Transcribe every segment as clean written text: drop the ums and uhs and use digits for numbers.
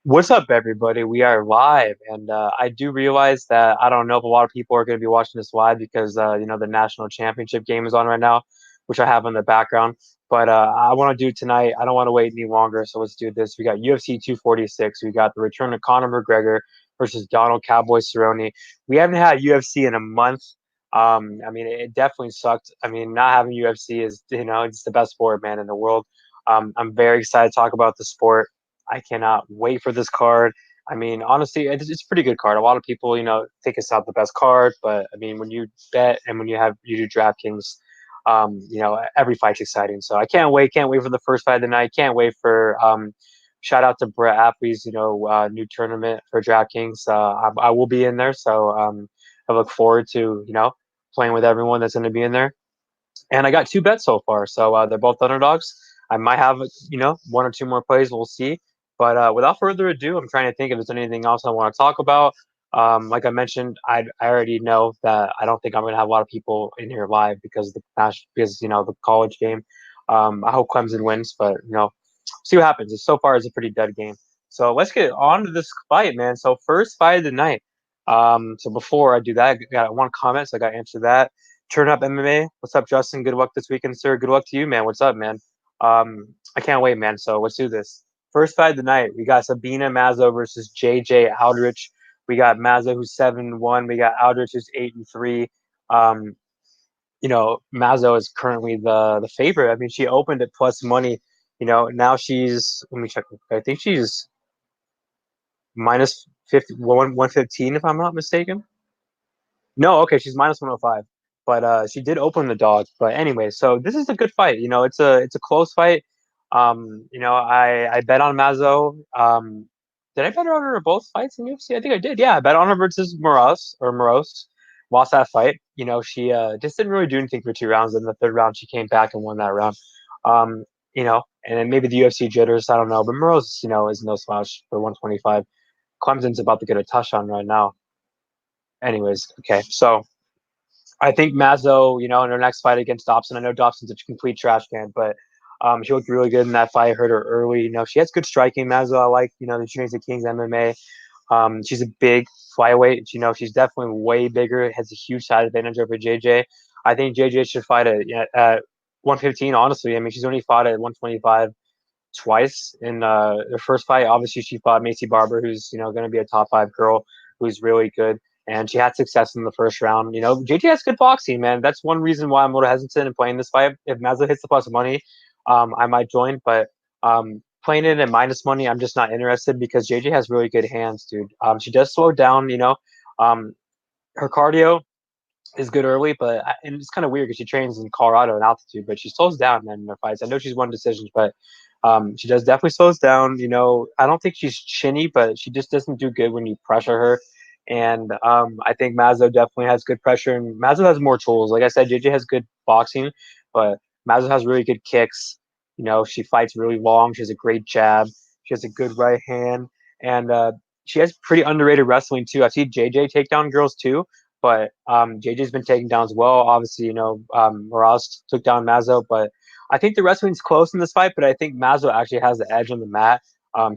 What's up, everybody? We are live, and I do realize that I don't know if a lot of people are going to be watching this live because the national championship game is on right now, which I have in the background. But I want to do tonight. I don't want to wait any longer, so let's do this. We got UFC 246. We got the return of Conor McGregor versus Donald Cowboy Cerrone. We haven't had UFC in a month. I mean, it definitely sucked. I mean, not having UFC is it's the best sport, man, in the world. I'm very excited to talk about the sport. I cannot wait for this card. I mean, honestly, it's a pretty good card. A lot of people, think it's not the best card, but I mean, when you bet and when you do DraftKings, every fight's exciting. So I can't wait. Can't wait for the first fight of the night. Can't wait for shout out to Brett Appley's new tournament for DraftKings. I will be in there, so I look forward to playing with everyone that's going to be in there. And I got two bets so far, so they're both underdogs. I might have one or two more plays. We'll see. But without further ado, I'm trying to think if there's anything else I want to talk about. Like I mentioned, I already know that I don't think I'm going to have a lot of people in here live because the college game. I hope Clemson wins, but see what happens. So far, it's a pretty dead game. So let's get on to this fight, man. So first fight of the night. So before I do that, I got one comment, so I got to answer that. Turn Up MMA. What's up, Justin? Good luck this weekend, sir. Good luck to you, man. What's up, man? I can't wait, man. So let's do this. First fight of the night. We got Sabine Mazo versus JJ Aldrich. We got Mazo who's 7-1. We got Aldrich who's 8-3. Um, Mazo is currently the favorite. I mean, she opened at plus money. Now she's let me check. I think she's minus 50, 115 if I'm not mistaken. No, okay, she's minus 105. But she did open the dog. But anyway, so this is a good fight. It's a close fight. I bet on Mazo. Did I bet on her both fights in UFC? I think I did. Yeah, I bet on her versus Moros. Lost that fight. She just didn't really do anything for 2 rounds. In the third round, she came back and won that round. And then maybe the UFC jitters. I don't know. But Moros, is no slouch for 125. Clemson's about to get a touchdown right now. Anyways, okay, so I think Mazo, in her next fight against Dawson, I know Dawson's a complete trash can, but she looked really good in that fight. I heard her early. She has good striking. Mazo, I like. That she trains at King's MMA. She's a big flyweight. She's definitely way bigger. Has a huge side advantage over JJ. I think JJ should fight at 115. Honestly, I mean, she's only fought at 125 twice in her first fight. Obviously, she fought Macy Barber, who's going to be a top 5 girl, who's really good, and she had success in the first round. JJ has good boxing, man. That's one reason why I'm a little hesitant in playing this fight. If Mazo hits the plus money, I might join, but playing it at minus money, I'm just not interested because JJ has really good hands, dude. She does slow down, her cardio is good early, and it's kind of weird because she trains in Colorado in altitude, but she slows down man in her fights. I know she's won decisions, but she does definitely slows down. I don't think she's chinny, but she just doesn't do good when you pressure her. And I think Mazo definitely has good pressure, and Mazo has more tools. Like I said, JJ has good boxing, but Mazo has really good kicks. She fights really long. She has a great jab. She has a good right hand, and she has pretty underrated wrestling too. I see JJ take down girls too, but JJ's been taken down as well. Obviously, Moraz took down Mazo, but I think the wrestling's close in this fight. But I think Mazo actually has the edge on the mat.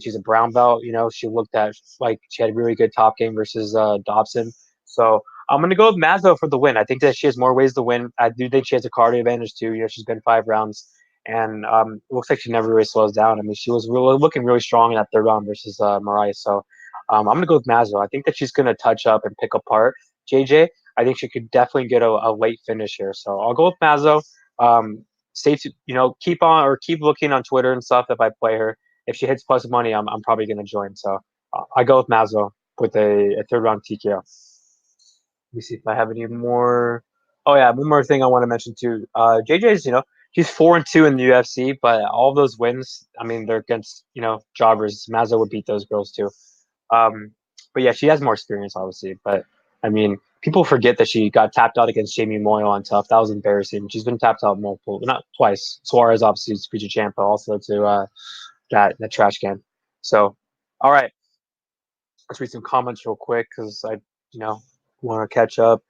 She's a brown belt. She looked at like she had a really good top game versus Dobson. So I'm gonna go with Mazo for the win. I think that she has more ways to win. I do think she has a cardio advantage too. She's been 5 rounds, and it looks like she never really slows down. I mean, she was really looking really strong in that third round versus Mariah. So I'm gonna go with Mazo. I think that she's gonna touch up and pick apart JJ. I think she could definitely get a late finish here. So I'll go with Mazo. Stay to keep looking on Twitter and stuff if I play her. If she hits plus money, I'm probably gonna join. So I go with Mazo with a third round TKO. Let me see if I have any more. Oh yeah, one more thing I want to mention too. JJ's she's 4-2 in the UFC, but all those wins, I mean, they're against jobbers. Mazo would beat those girls too. But yeah, she has more experience, obviously. But I mean, people forget that she got tapped out against Jamie Moyle on Tough. That was embarrassing. She's been tapped out multiple, not twice. Suarez obviously is future champ, but also to that trash can. So, all right, let's read some comments real quick because I want to catch up.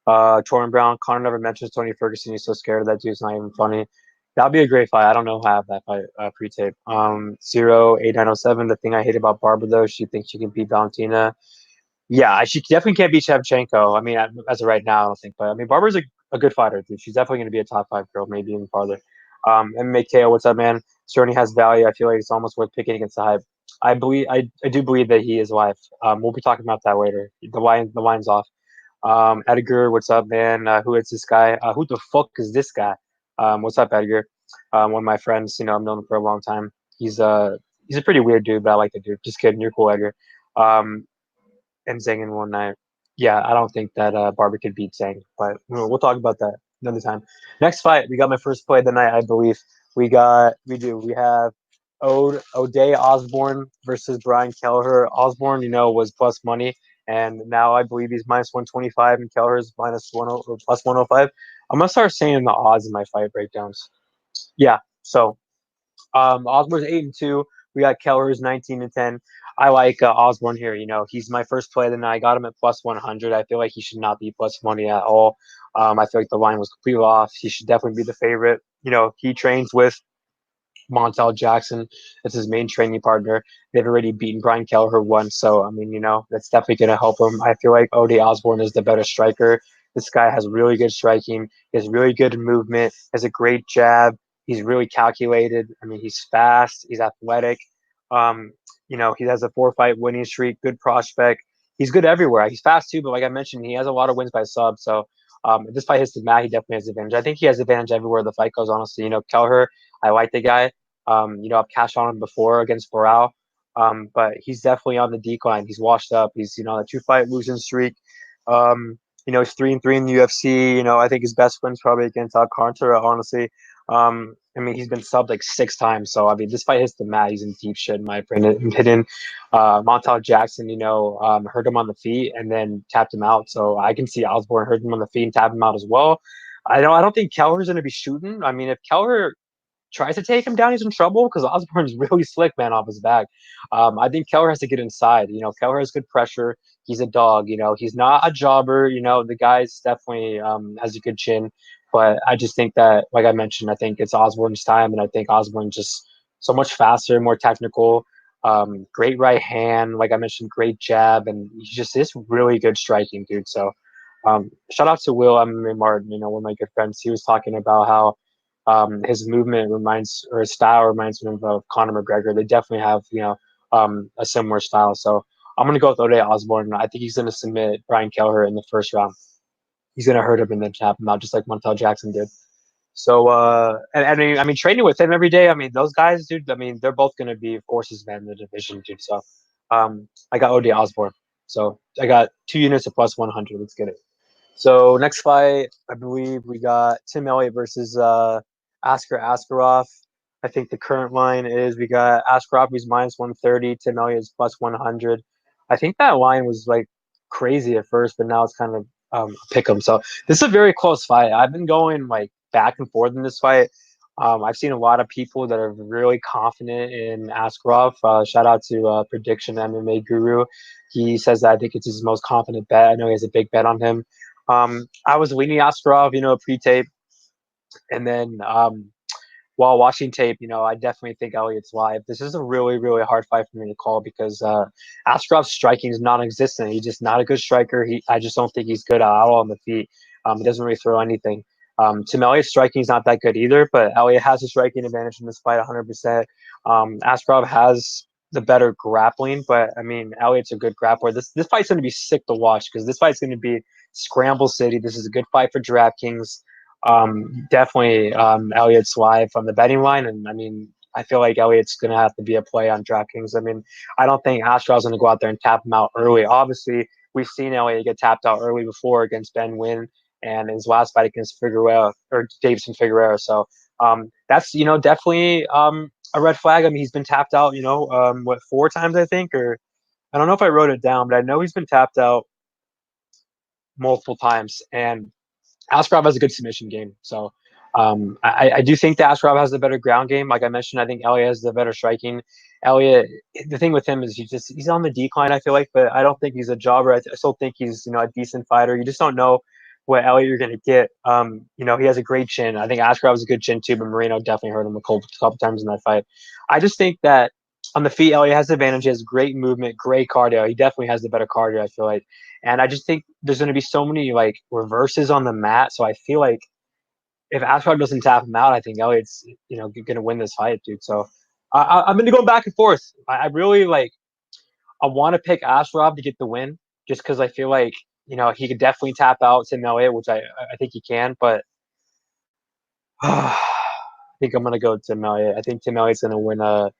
Torrin Brown, Connor never mentions Tony Ferguson. He's so scared of that dude's not even funny. That'd be a great fight. I don't know if I have that fight pre-tape. 08907. The thing I hate about Barber though, she thinks she can beat Valentina. Yeah, she definitely can't beat Shevchenko. I mean, as of right now, I don't think. But I mean, Barber's a good fighter, dude. She's definitely going to be a top five girl, maybe even farther. And MKO, what's up, man? Cerrone has value. I feel like it's almost worth picking against the hype. I do believe that he is live. We'll be talking about that later. The line's off. Edgar, what's up, man? Who is this guy? Who the fuck is this guy? What's up, Edgar? One of my friends. I've known him for a long time. He's a pretty weird dude, but I like the dude. Just kidding. You're cool, Edgar. And Zhang in one night. Yeah, I don't think that Barber could beat Zhang, but we'll talk about that another time. Next fight, we got my first play of the night, I believe. We have O'Day Osbourne versus Brian Kelleher. Osbourne, was plus money, and now I believe he's minus 125, and Kelleher's minus 10 or plus 105. I'm gonna start saying the odds in my fight breakdowns. Yeah, so Osborne's 8-2. We got Kelleher's 19-10. I like Osborne here. He's my first play of the night. I got him at plus 100. I feel like he should not be plus money at all. I feel like the line was completely off. He should definitely be the favorite. He trains with Montel Jackson. That's his main training partner. They've already beaten Brian Kelleher once, so I mean, that's definitely going to help him. I feel like Ode Osborne is the better striker. This guy has really good striking. He has really good movement. Has a great jab. He's really calculated. I mean, he's fast. He's athletic. He has a 4-fight winning streak. Good prospect. He's good everywhere. He's fast too, but like I mentioned, he has a lot of wins by sub. So if this fight hits the mat, he definitely has advantage. I think he has advantage everywhere the fight goes. Honestly, Kelleher, I like the guy. I've cashed on him before against Barao, but he's definitely on the decline. He's washed up. He's a 2-fight losing streak. He's 3-3 in the UFC. I think his best win's probably against Alcantara. Honestly, I mean he's been subbed like 6 times. So I mean this fight hits the mat, he's in deep shit in my opinion. Hidden, Montel Jackson, hurt him on the feet and then tapped him out. So I can see Osborne hurt him on the feet and tap him out as well. I don't think Kelleher's going to be shooting. I mean, if Kelleher tries to take him down, he's in trouble because Osborne's really slick, man, off his back. I think Kelleher has to get inside. Kelleher has good pressure. He's a dog. He's not a jobber. The guy's definitely has a good chin. But I just think that, like I mentioned, I think it's Osborne's time, and I think Osborne's just so much faster, more technical. Great right hand, like I mentioned, great jab, and he's just this really good striking, dude. So, shout out to Will Martin, one of my good friends. He was talking about how his movement or his style reminds me of Conor McGregor. They definitely have, a similar style. So I'm going to go with Ode Osbourne. I think he's going to submit Brian Kelleher in the first round. He's going to hurt him and then tap him out, just like Montel Jackson did. So, I mean, training with him every day. I mean, those guys, dude. I mean, they're both going to be forces, man, in the division, dude. So, I got Ode Osbourne. So I got 2 units of plus 100. Let's get it. So next fight, I believe we got Tim Elliott versus Askarov. I think the current line is we got Askarov who's minus 130, Tim Elliott is plus 100. I think that line was like crazy at first, but now it's kind of pick 'em. So this is a very close fight. I've been going like back and forth in this fight. I've seen a lot of people that are really confident in Askarov. Shout out to Prediction MMA Guru. He says that I think it's his most confident bet. I know he has a big bet on him. I was leaning Askarov, pre-tape, and then while watching tape, I definitely think Elliott's live. This is a really, really hard fight for me to call because Askarov's striking is non-existent. He's just not a good striker. I just don't think he's good at all on the feet. He doesn't really throw anything. Tim Elliott's striking is not that good either, but Elliott has a striking advantage in this fight 100%. Askarov has the better grappling, but I mean, Elliott's a good grappler. This fight's going to be sick to watch because this fight's going to be Scramble City. This is a good fight for DraftKings. Definitely Elliott's live on the betting line, and I mean, I feel like Elliott's going to have to be a play on DraftKings. I mean, I don't think Astrov's going to go out there and tap him out early. Obviously, we've seen Elliott get tapped out early before against Ben Wynn and his last fight against Figueroa or Davison Figueroa. So that's definitely a red flag. I mean, he's been tapped out, 4 times I think, or I don't know if I wrote it down, but I know he's been tapped out multiple times, and Askarov has a good submission game. So I do think that Askarov has the better ground game. Like I mentioned, I think Elliott has the better striking. Elliott, the thing with him is he's on the decline, I feel like, but I don't think he's a jobber. I still think he's, a decent fighter. You just don't know what Elliot you're gonna get. He has a great chin. I think Askarov has a good chin too, but Moreno definitely hurt him a couple times in that fight. I just think that on the feet, Elliot has the advantage. He has great movement, great cardio. He definitely has the better cardio, I feel like. And I just think there's gonna be so many like reverses on the mat. So I feel like if Askarov doesn't tap him out, I think Elliot's gonna win this fight, dude. So I'm gonna go back and forth. I really like. I want to pick Askarov to get the win, just because I feel like he could definitely tap out Tim Elliott, which I think he can. But I think I'm gonna go Tim Elliott. I think Tim Elliott's gonna win a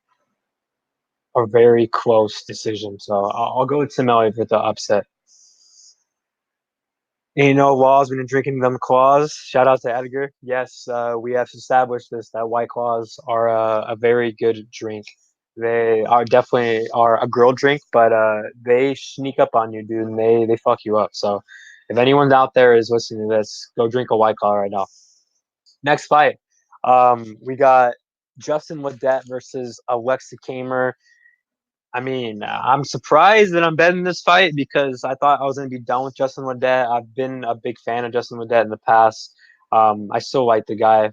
very close decision. So I'll go with Tim Elliott with the upset. And Laws, we've been drinking them claws. Shout out to Edgar. Yes, we have established this that White Claws are a very good drink. They are definitely are a girl drink, but they sneak up on you, dude, and they fuck you up. So if anyone's out there is listening to this, go drink a White Claw right now. Next fight, we got Justin Ledet versus Alexa Kamer. I mean, I'm surprised that I'm betting this fight because I thought I was going to be done with Justin Ledet. I've been a big fan of Justin Ledet in the past. I still like the guy.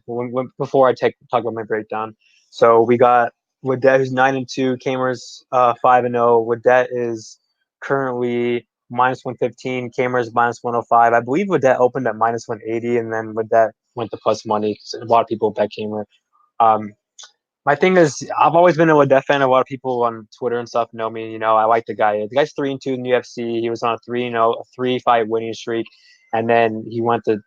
Before I talk about my breakdown, so we got Ledet, who's 9-2. Kamer's 5-0. Ledet is currently -115. Kamer's -105. I believe Ledet opened at -180, and then Ledet went to plus money because a lot of people bet Kamer. Um, my thing is, I've always been a Ledet fan. A lot of people on Twitter and stuff know me. I like the guy. The guy's 3-2 in the UFC. He was on a 3-fight winning streak, and then he went to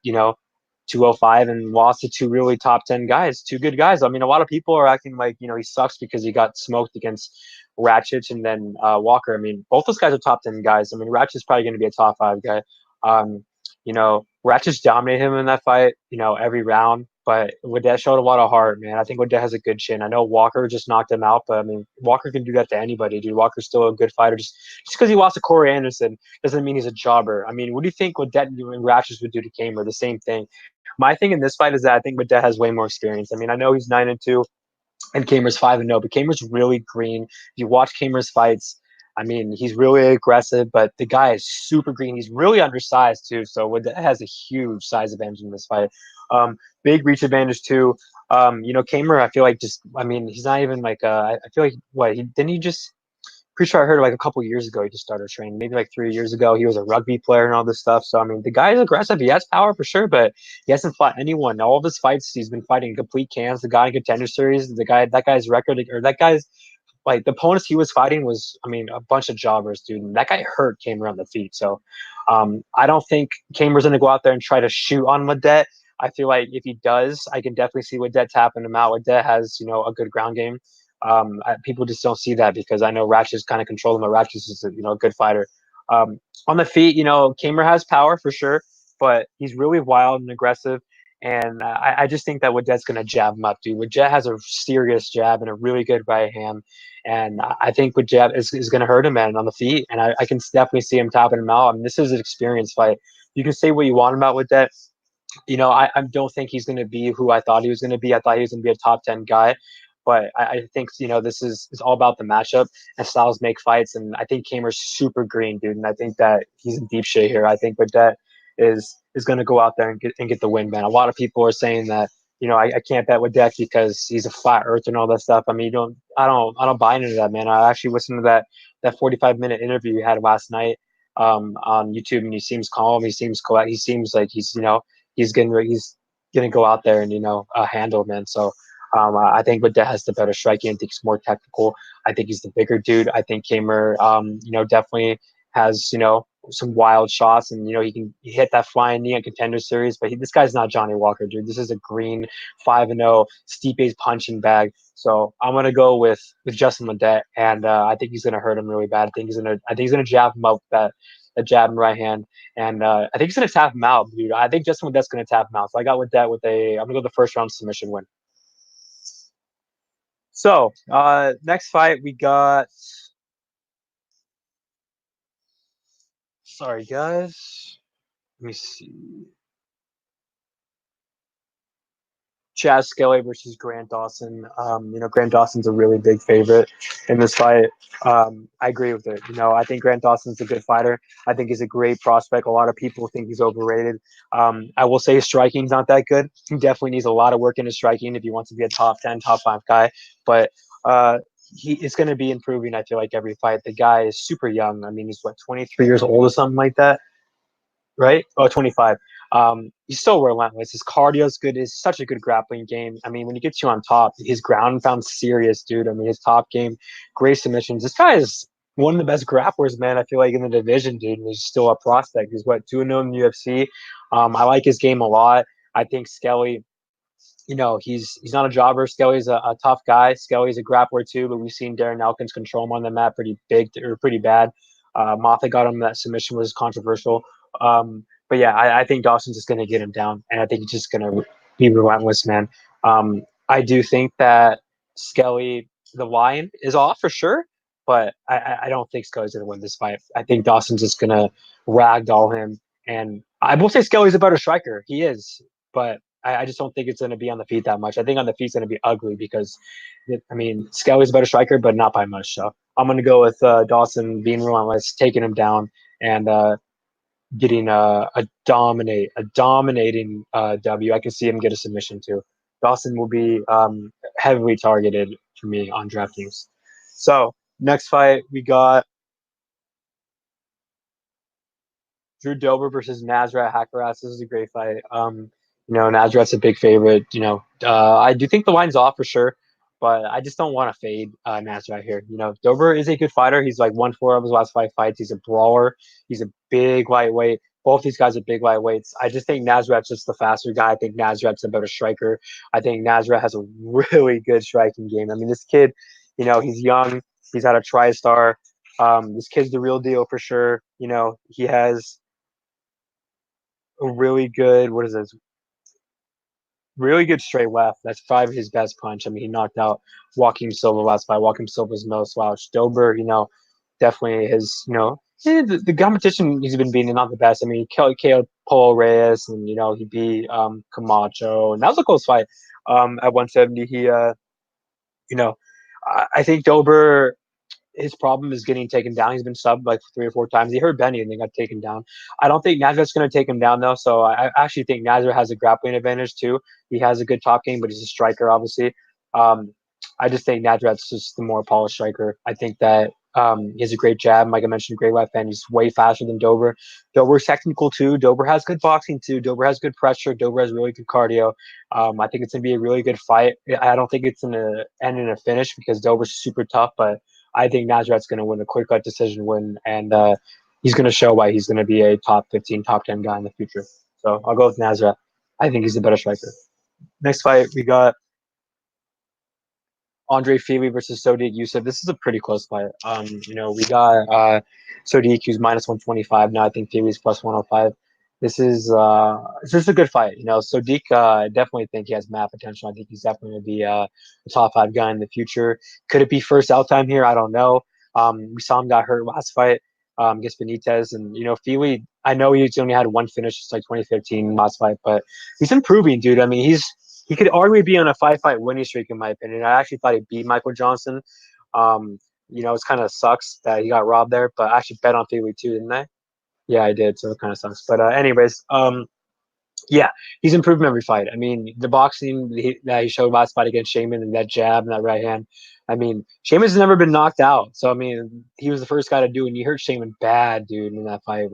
205 and lost to two really top 10 guys, two good guys. I mean, a lot of people are acting like he sucks because he got smoked against Ratchet and then Walker. I mean, both those guys are top 10 guys. I mean, Ratchet's probably going to be a top 5 guy. Ratchet's dominated him in that fight, every round. But Ledet showed a lot of heart, man. I think Ledet has a good chin. I know Walker just knocked him out, but I mean, Walker can do that to anybody, dude. Walker's still a good fighter. Just because he lost to Corey Anderson doesn't mean he's a jobber. I mean, what do you think Ledet and Ratchet would do to Kamer? The same thing. My thing in this fight is that I think Ledet has way more experience. I mean, I know he's 9-2 and Kamer's 5-0, but Kamer's really green. If you watch Kamer's fights, I mean, he's really aggressive, but the guy is super green. He's really undersized too, so Ledet has a huge size advantage in this fight. Big reach advantage too. Kamer, I feel like I mean, he's not even like I feel like didn't he just pretty sure I heard like a couple years ago he just started training. Maybe like 3 years ago, he was a rugby player and all this stuff. So I mean, the guy is aggressive. He has power for sure, but he hasn't fought anyone. All of his fights, he's been fighting complete cans. The guy in Contender Series, that guy's record or that guy's like the opponents he was fighting was, I mean, a bunch of jobbers, dude. And that guy hurt Kamer on the feet. So I don't think Kamer's gonna go out there and try to shoot on Ledet. I feel like if he does, I can definitely see Ledet tapping him out. Ledet has, a good ground game. People just don't see that because I know Ratchet's kind of controlling him. Ratchet's is a good fighter. On the feet, Kamer has power for sure, but he's really wild and aggressive. And I just think that Ledet's going to jab him up, dude. Ledet has a serious jab and a really good right hand. And I think with jab is going to hurt him, man, on the feet. And I can definitely see him tapping him out. I mean, this is an experience fight. You can say what you want about Ledet. I don't think he's going to be who I thought he was going to be. I thought he was going to be a top 10 guy. But I think, this is all about the matchup and styles make fights. And I think Kamer's super green, dude. And I think that he's in deep shit here. I think Ledet is going to go out there and get the win, man. A lot of people are saying that, I can't bet Ledet because he's a flat earth and all that stuff. I mean, I don't buy into that, man. I actually listened to that 45-minute interview you had last night on YouTube, and he seems calm. He seems collect. He seems like he's gonna go out there and handle, man. So I think Ledet has the better striking. I think he's more technical. I think he's the bigger dude. I think Kamer, definitely has some wild shots, and he can hit that flying knee in Contender Series. But this guy's not Johnny Walker, dude. This is a green 5-0 Stipe's punching bag. So I'm gonna go with Justin Ledet, and I think he's gonna hurt him really bad. I think he's gonna jab him up with that jab and right hand. And I think he's going to tap him out, dude. I think Justin Ledet's going to tap him out. So I got with that I'm going to go the first round submission win. So next fight, we got. Sorry, guys. Let me see. Chaz Skelly versus Grant Dawson. Grant Dawson's a really big favorite in this fight. I agree with it. I think Grant Dawson's a good fighter. I think he's a great prospect. A lot of people think he's overrated. I will say his striking's not that good. He definitely needs a lot of work in his striking if he wants to be a top 10, top 5 guy. But he is going to be improving, I feel like, every fight. The guy is super young. I mean, he's, 23 years old or something like that, right? Oh, 25. He's so relentless. His cardio is good. He's such a good grappling game. I mean, when he gets you on top, his ground and pound serious, dude. I mean, his top game, great submissions. This guy is one of the best grapplers, man. I feel like in the division, dude. And he's still a prospect. He's 2-0 in the UFC. I like his game a lot. I think Skelly, he's not a jobber. Skelly's a tough guy. Skelly's a grappler too, but we've seen Darren Elkins control him on the mat pretty big or pretty bad. Moffitt got him. That submission was controversial. But yeah, I think Dawson's just going to get him down, and I think he's just going to be relentless, man. I do think that Skelly, the line, is off for sure, but I don't think Skelly's going to win this fight. I think Dawson's just going to ragdoll him, and I will say Skelly's a better striker. He is, but I just don't think it's going to be on the feet that much. I think on the feet it's going to be ugly because, Skelly's a better striker, but not by much. So I'm going to go with Dawson being relentless, taking him down, and getting a dominating W. I can see him get a submission too. Dawson will be heavily targeted for me on DraftKings. So next fight we got Drew Dober versus Nasrat Haqparast. This is a great fight. Nasrat's a big favorite. I do think the line's off for sure, but I just don't want to fade Nasrat here. Dober is a good fighter. He's like 1-4 of his last 5 fights. He's a brawler. He's a big lightweight. Both these guys are big lightweights. I just think Nasrat's just the faster guy. I think Nasrat's a better striker. I think Nasrat has a really good striking game. I mean, this kid, he's young. He's at a TriStar. This kid's the real deal for sure. He has a really good, what is this? Really good straight left. That's probably his best punch. I mean, he knocked out Joaquim Silva last fight. Joaquim Silva's no slouch. Dober, definitely his, the competition he's been beating not the best. I mean, he KO'd Paulo Reyes, and he beat Camacho, and that was a close fight. At 170, I think Dober, his problem is getting taken down. He's been subbed like 3 or 4 times. He hurt Benny and then got taken down. I don't think Nasrat's going to take him down though. So I actually think Nasrat has a grappling advantage too. He has a good top game, but he's a striker, obviously. I just think Nasrat's just the more polished striker. I think that he has a great jab. Like I mentioned, great left hand. He's way faster than Dober. Dober's technical too. Dober has good boxing too. Dober has good pressure. Dober has really good cardio. I think it's going to be a really good fight. I don't think it's going to end in a finish because Dober's super tough, but I think Nasrat's going to win a clear-cut decision win, and he's going to show why he's going to be a top 15, top 10 guy in the future. So I'll go with Nasrat. I think he's the better striker. Next fight, we got Andre Fili versus Sodiq Yusuff. This is a pretty close fight. We got Sodiq, who's minus 125 now. I think Fili's plus 105. This is a good fight. Sodiq, definitely think he has mad potential. I think he's definitely going to be a top 5 guy in the future. Could it be first out time here? I don't know. We saw him got hurt last fight against Benitez, and Fili. I know he's only had 1 finish since like 2015 last fight, but he's improving, dude. I mean, he could arguably be on a 5-fight winning streak in my opinion. I actually thought he beat Michael Johnson. It kind of sucks that he got robbed there, but I actually bet on Fili too, didn't I? Yeah, I did. So it kind of sucks. But anyways, yeah, he's improving every fight. I mean, the boxing that he showed last fight against Shaman and that jab and that right hand. I mean, Shaman's never been knocked out. So, I mean, he was the first guy to do it. And he hurt Shaman bad, dude, in that fight.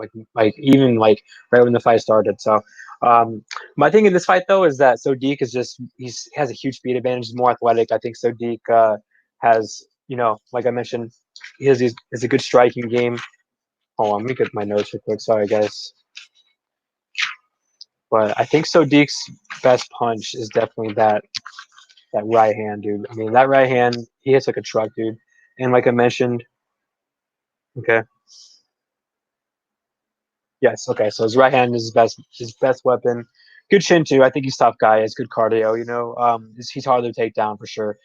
Even right when the fight started. So, my thing in this fight, though, is that Sodiq is he has a huge speed advantage. He's more athletic. I think Sodiq has, like I mentioned, he has a good striking game. Hold on, let me get my notes real quick. Sorry, guys. But I think Sodiq's best punch is definitely that right hand, dude. I mean, that right hand, he hits like a truck, dude. And like I mentioned, okay. Yes, okay. So his right hand is his best weapon. Good chin too. I think he's a tough guy. He has good cardio. He's hard to take down for sure.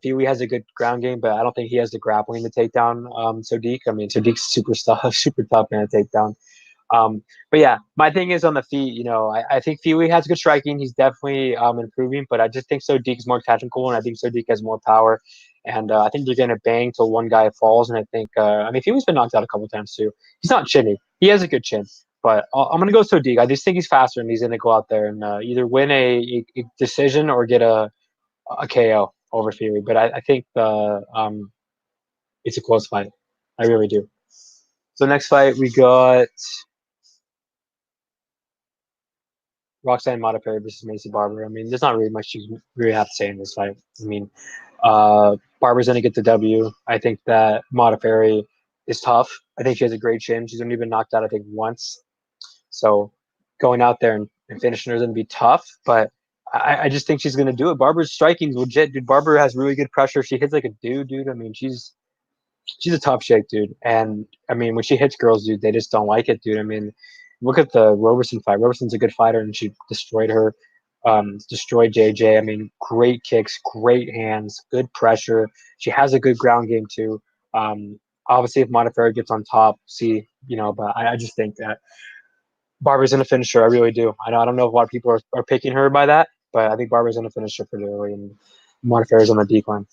Fili has a good ground game, but I don't think he has the grappling to take down Sodiq. I mean, Sodiq's super tough man to take down. But yeah, my thing is on the feet. I think Fili has good striking. He's definitely improving, but I just think Sodiq is more technical, and I think Sodiq has more power. And I think they're going to bang till one guy falls. And I think, I mean, Fili's been knocked out a couple times too. He's not chinny. He has a good chin. But I'm going to go Sodiq. I just think he's faster, and he's going to go out there and either win a decision or get a KO over Fili. But I think it's a close fight. I really do. So next fight we got Roxanne Monaco versus Macy Barber. I mean, there's not really much you really have to say in this fight. I mean, Barber's going to get the W. I think that Modafferi is tough. I think she has a great chin. She's only been knocked out, I think, once. So going out there and finishing her is going to be tough, but I just think she's going to do it. Barber's striking is legit, dude. Barber has really good pressure. She hits like a dude. I mean, she's a tough shake, dude. And I mean, when she hits girls, dude, they just don't like it, dude. I mean, look at the Roberson fight. Roberson's a good fighter, and she destroyed her, destroyed JJ. I mean, great kicks, great hands, good pressure. She has a good ground game too. Obviously, if Modafferi gets on top, but I just think that Barber's gonna finish her. I really do. I don't know if a lot of people are picking her by that, but I think Barber's gonna finish her pretty early, and Modafferi's on the decline.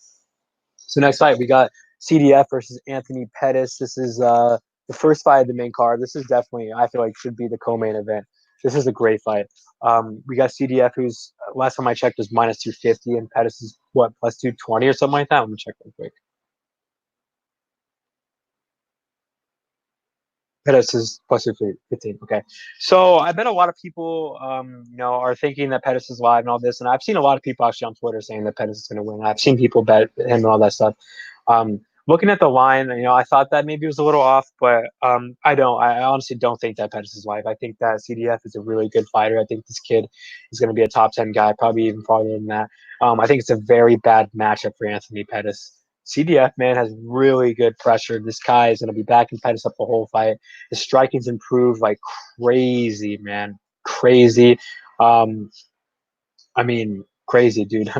So next fight we got CDF versus Anthony Pettis. This is the first fight of the main card. This is definitely, I feel like, should be the co-main event. This is a great fight. We got CDF, who's last time I checked was minus 250, and Pettis is what, plus 220 or something like that. Let me check real quick. Pettis is plus 215. Okay, so I bet a lot of people, are thinking that Pettis is live and all this, and I've seen a lot of people actually on Twitter saying that Pettis is going to win. I've seen people bet him and all that stuff. Looking at the line, I thought that maybe it was a little off, but I don't. I honestly don't think that Pettis is live. I think that CDF is a really good fighter. I think this kid is going to be a top 10 guy, probably even farther than that. I think it's a very bad matchup for Anthony Pettis. CDF, man, has really good pressure. This guy is going to be backing Pettis up the whole fight. His striking's improved like crazy, man. Crazy. Um, I mean, crazy, dude.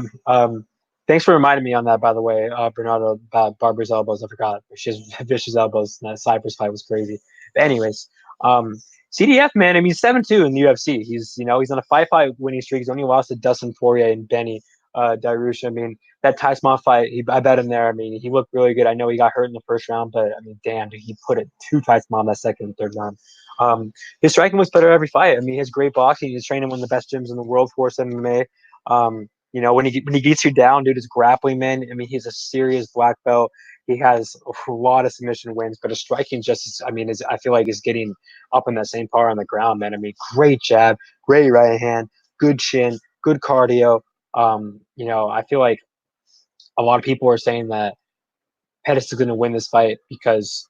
Thanks for reminding me on that, by the way, Bernardo, about Barber's elbows. I forgot. She has vicious elbows. And that Cypress fight was crazy. But anyways, CDF, man, I mean, 7-2 in the UFC. He's on a five-fight winning streak. He's only lost to Dustin Poirier and Benny Dairouche. I mean, that Tyson fight, I bet him there. I mean, he looked really good. I know he got hurt in the first round, but I mean, damn, dude, he put it to Tyson that second and third round. His striking was better every fight. I mean, he has great boxing. He's training one of the best gyms in the world, Force MMA. When he gets you down, dude, his grappling, man. I mean, he's a serious black belt. He has a lot of submission wins, but his striking I feel like is getting up in that same par on the ground, man. I mean, great jab, great right hand, good chin, good cardio. I feel like a lot of people are saying that Pettis is going to win this fight because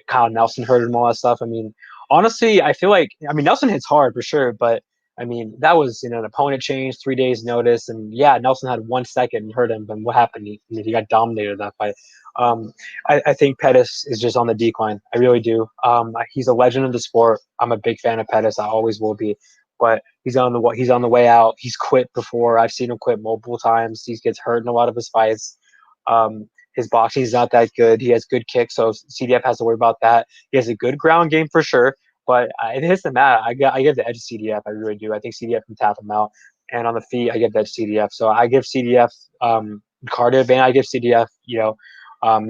Kyle Nelson hurt him, all that stuff. I mean, honestly, I feel like Nelson hits hard for sure, but I mean that was an opponent change, 3 days notice, and yeah, Nelson had 1 second and hurt him. But what happened? He got dominated in that fight. I think Pettis is just on the decline. I really do. He's a legend of the sport. I'm a big fan of Pettis. I always will be. But he's on the way out. He's quit before. I've seen him quit multiple times. He gets hurt in a lot of his fights. His boxing is not that good. He has good kicks, so CDF has to worry about that. He has a good ground game for sure, but it hits the mat. I give the edge to CDF. I really do. I think CDF can tap him out. And on the feet, I give the edge to CDF. So I give CDF cardio advantage. I give CDF, the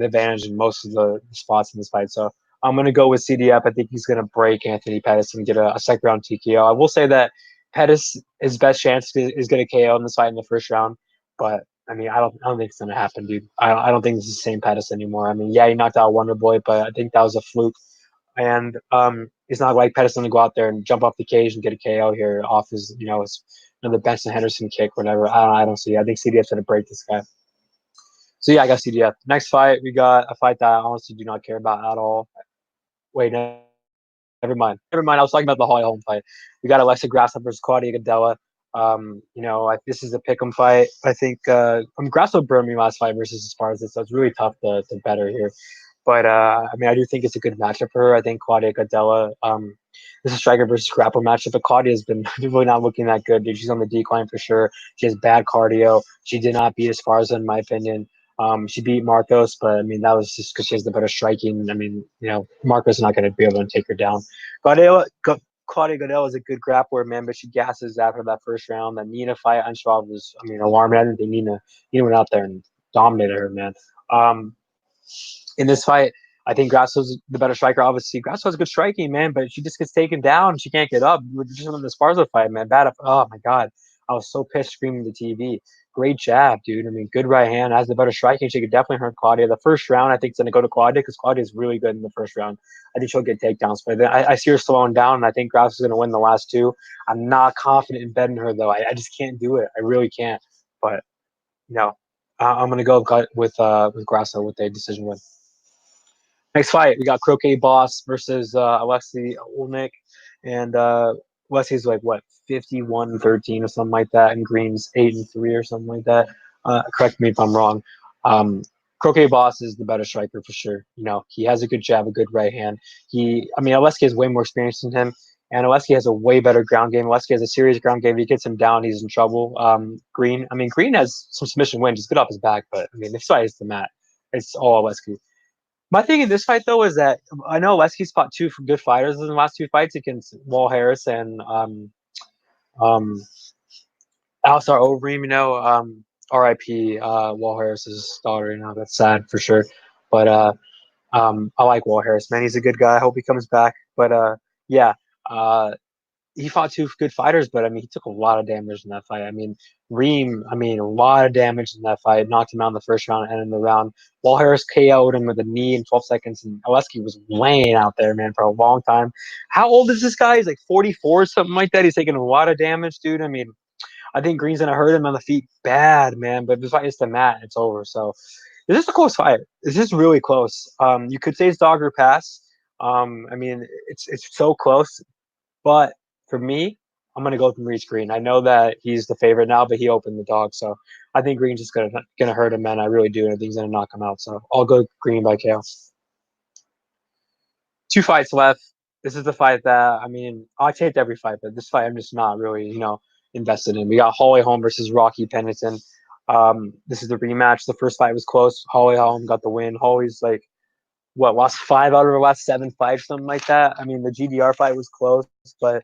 advantage in most of the spots in this fight. So I'm going to go with CDF. I think he's going to break Anthony Pettis and get a second round TKO. I will say that Pettis, his best chance is going to KO in this fight in the first round, but I mean, I don't think it's gonna happen, dude. I don't think it's the same Pettis anymore. I mean, yeah, he knocked out Wonder Boy, but I think that was a fluke. And it's not like Pettis gonna go out there and jump off the cage and get a KO here off his the Benson Henderson kick, whatever. I don't see. I think CDF's gonna break this guy. So yeah, I got CDF. Next fight, we got a fight that I honestly do not care about at all. Wait, never mind. Never mind. I was talking about the Holm fight. We got Alexa Grasso versus Claudia Gadella. This is a pick'em fight. I think Grasso burned me last fight versus Esparza, so it's really tough to better here. But I do think it's a good matchup for her. I think Claudia Gadella, this is striker versus grapple matchup, but Claudia has been really not looking that good, dude. She's on the decline for sure. She has bad cardio. She did not beat Esparza, in my opinion. She beat Marcos, but I mean that was just because she has the better striking. I mean, Marcos is not going to be able to take her down. Claudia Godel is a good grappler, man, but she gasses after that first round. That Nina fight, Anshalov was, I mean, alarming. I didn't think Nina went out there and dominated her, man. In this fight, I think Grasso's the better striker. Obviously, Grasso has good striking, man, but she just gets taken down. She can't get up. Just on the Sparza fight, man. Bad up. Oh my god, I was so pissed screaming at the TV. Great jab, dude. I mean, good right hand. Has the better striking. She could definitely hurt Claudia. The first round, I think, is going to go to Claudia because Claudia is really good in the first round. I think she'll get takedowns, but then I see her slowing down, and I think Grasso's going to win the last two. I'm not confident in betting her though. I just can't do it. I really can't. But I'm going to go with Grasso with a decision win. Next fight, we got Croquet Boss versus Alexei Oleinik, and Alexei's like what 51-13 or something like that, and Greene's 8-3 or something like that. Correct me if I'm wrong. Croquet Boss is the better striker for sure. He has a good jab, a good right hand. Alexei has way more experience than him, and Alexei has a way better ground game. Alexei has a serious ground game. If he gets him down, he's in trouble. Greene has some submission wins. He's good off his back, but this fight is the mat. It's all Alexei. My thing in this fight, though, is that I know Leski's fought two good fighters in the last two fights against Wall Harris and um, Alistar Overeem. R.I.P. Wall Harris's daughter. That's sad for sure. But I like Wall Harris, man. He's a good guy. I hope he comes back. But yeah. He fought two good fighters, but he took a lot of damage in that fight. Reem, a lot of damage in that fight. Knocked him out in the first round and in the round. Wall Harris KO'd him with a knee in 12 seconds, and Oleski was laying out there, man, for a long time. How old is this guy? He's like 44, something like that. He's taking a lot of damage, dude. I think Greene's gonna hurt him on the feet bad, man. But if this fight is the mat, it's over. So this is a close fight. This is really close. You could say it's dog or pass. It's so close. But for me, I'm gonna go with Maurice Greene. I know that he's the favorite now, but he opened the dog, so I think Greene's just gonna hurt him, man. I really do, and I think he's gonna knock him out. So I'll go Greene by KO. Two fights left. This is the fight that I taped every fight, but this fight I'm just not really invested in. We got Holm versus Rocky Pennington. This is the rematch. The first fight was close. Holm got the win. Holly's like lost 5 out of her last 7 fights, something like that. The GDR fight was close, but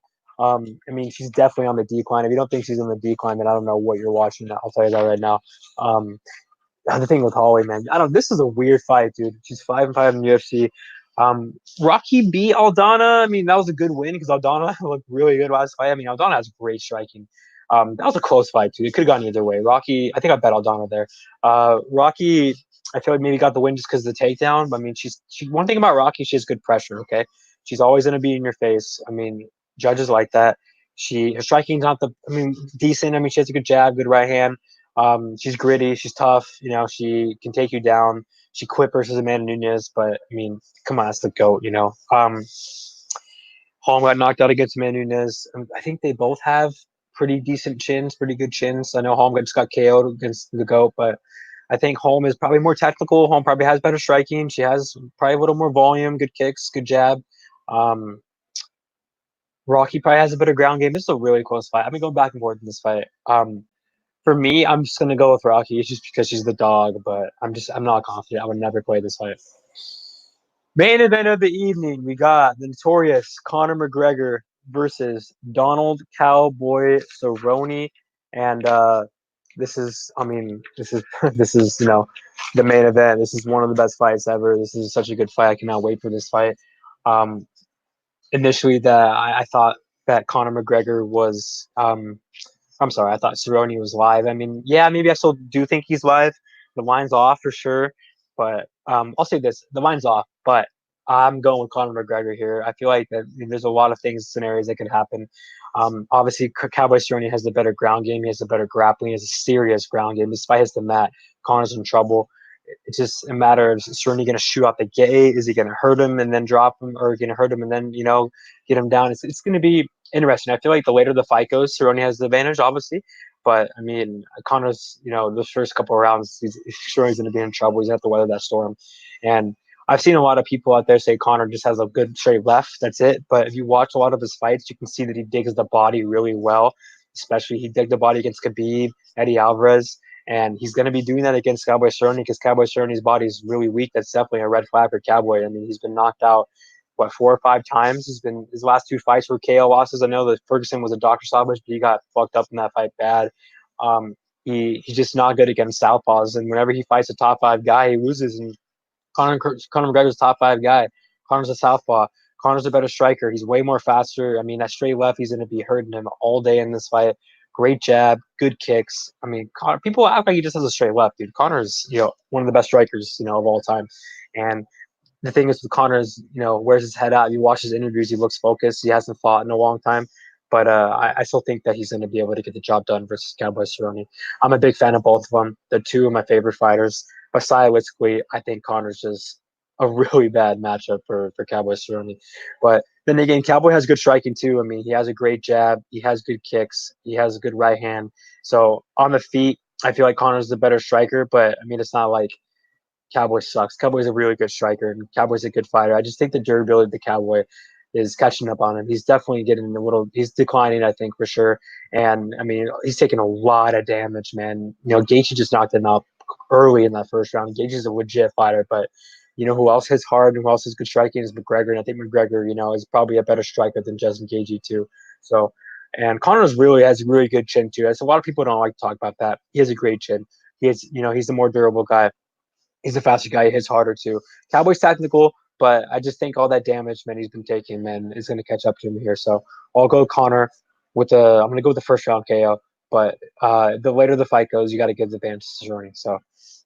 she's definitely on the decline. If you don't think she's on the decline, then I don't know what you're watching. I'll tell you that right now. The thing with Holly, man, this is a weird fight, dude. She's 5-5 in the UFC. Rocky beat Aldana. That was a good win because Aldana looked really good last fight. Aldana has great striking. That was a close fight too. It could have gone either way. Rocky, I think I bet Aldana there. Rocky, I feel like maybe got the win just because of the takedown. But she's one thing about Rocky, she has good pressure. Okay, she's always gonna be in your face. Judges like that. Her striking's not decent. She has a good jab, good right hand. She's gritty, she's tough. She can take you down. She quit versus Amanda Nunes, but come on, that's the GOAT. Holm got knocked out against Amanda Nunes. I think they both have pretty decent chins, pretty good chins. I know Holm just got KO'd against the GOAT, but I think Holm is probably more technical. Holm probably has better striking. She has probably a little more volume, good kicks, good jab. Rocky probably has a better ground game. This is a really close fight. I've been going back and forth in this fight. For me, I'm just gonna go with Rocky. It's just because she's the dog, but I'm not confident. I would never play this fight. Main event of the evening, we got the notorious Conor McGregor versus Donald Cowboy Cerrone, and this is this is the main event. This is one of the best fights ever. This is such a good fight. I cannot wait for this fight. Initially, I thought that Conor McGregor was I'm sorry, I thought Cerrone was live. Yeah, maybe I still do think he's live. The line's off for sure, but I'll say this: the line's off. But I'm going with Conor McGregor here. I feel like that there's a lot of scenarios that could happen. Obviously, Cowboy Cerrone has the better ground game. He has the better grappling. He has a serious ground game. This fight hits the mat. Conor's in trouble. It's just a matter of Cerrone going to shoot out the gate. Is he going to hurt him and then drop him, or going to hurt him and then get him down? It's going to be interesting. I feel like the later the fight goes, Cerrone has the advantage, obviously. But Conor's, the first couple of rounds, he's going to be in trouble. He's going to have to weather that storm. And I've seen a lot of people out there say Conor just has a good straight left. That's it. But if you watch a lot of his fights, you can see that he digs the body really well. Especially he digged the body against Khabib, Eddie Alvarez. And he's going to be doing that against Cowboy Cerrone because Cowboy Cerrone's body is really weak. That's definitely a red flag for Cowboy. I mean, he's been knocked out, what, 4 or 5 times? His last 2 fights were KO losses. I know that Ferguson was a doctor stoppage, but he got fucked up in that fight bad. He's just not good against southpaws, and whenever he fights a top 5 guy, he loses. And Conor McGregor's top 5 guy. Conor's a southpaw. Conor's a better striker. He's way more faster. I mean, that straight left, he's going to be hurting him all day in this fight. Great jab, good kicks. I mean, Conor, people act like he just has a straight left, dude. Conor's, one of the best strikers, of all time. And the thing is with Conor is, where's his head at? You watch his interviews, he looks focused. He hasn't fought in a long time. But I still think that he's going to be able to get the job done versus Cowboy Cerrone. I'm a big fan of both of them. They're two of my favorite fighters. But stylistically, I think Conor's just a really bad matchup for Cowboy Cerrone. But then again, Cowboy has good striking too. I mean, he has a great jab. He has good kicks. He has a good right hand. So on the feet, I feel like Conor's the better striker. But, I mean, it's not like Cowboy sucks. Cowboy's a really good striker, and Cowboy's a good fighter. I just think the durability of the Cowboy is catching up on him. He's definitely getting he's declining, I think, for sure. And, I mean, he's taking a lot of damage, man. Gaethje just knocked him out early in that first round. Gaethje's a legit fighter, but who else hits hard and who else has good striking is McGregor. And I think McGregor, is probably a better striker than Justin Gaethje too. So, and Connor's really has a really good chin too. So a lot of people don't like to talk about that. He has a great chin. He's the more durable guy. He's a faster guy. He hits harder too. Cowboy's technical, but I just think all that damage, man, he's been taking, man, is going to catch up to him here. So I'll go Conor I'm going to go with the first round KO. But the later the fight goes, you got to give the advantage to Cerrone. So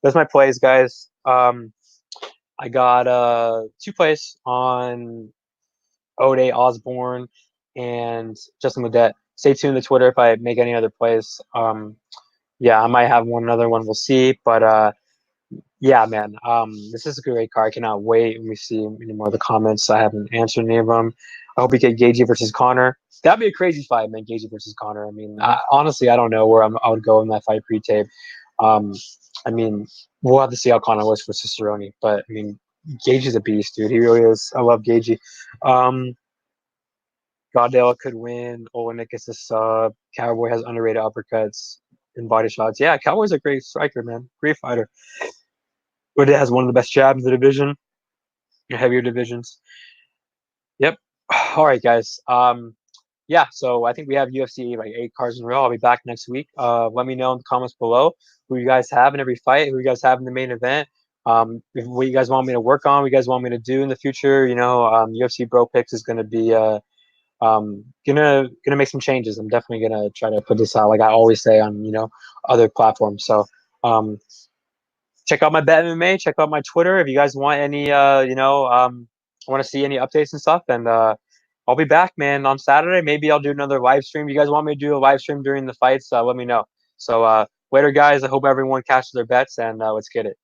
that's my plays, guys. I got 2 plays on Ode, Osbourne, and Justin Ledet. Stay tuned to Twitter if I make any other plays. Yeah, I might have another one. We'll see. But yeah, man, this is a great card. I cannot wait. Let me see any more of the comments. I haven't answered any of them. I hope we get Gaethje versus Conor. That'd be a crazy fight, man. Gaethje versus Conor. I mean, honestly, I don't know where I would go in that fight pre-tape. I mean, we'll have to see how Conor looks versus Cerrone. But I mean, Gaethje's a beast, dude. He really is. I love Gaethje. Gade could win. Oleinik is a sub. Cowboy has underrated uppercuts and body shots. Yeah, Cowboy's a great striker, man. Great fighter. But it has one of the best jabs in the division, heavier divisions. Yep. All right, guys. Yeah, so I think we have UFC like 8 cards in a row. I'll be back next week. Let me know in the comments below who you guys have in every fight, who you guys have in the main event. What you guys want me to work on, what you guys want me to do in the future. UFC Bro Picks is gonna be gonna make some changes. I'm definitely gonna try to put this out like I always say on other platforms. So check out my Bet MMA, check out my Twitter if you guys want any want to see any updates and stuff. And I'll be back, man, on Saturday. Maybe I'll do another live stream. You guys want me to do a live stream during the fights? Let me know. So later, guys. I hope everyone cashes their bets, and let's get it.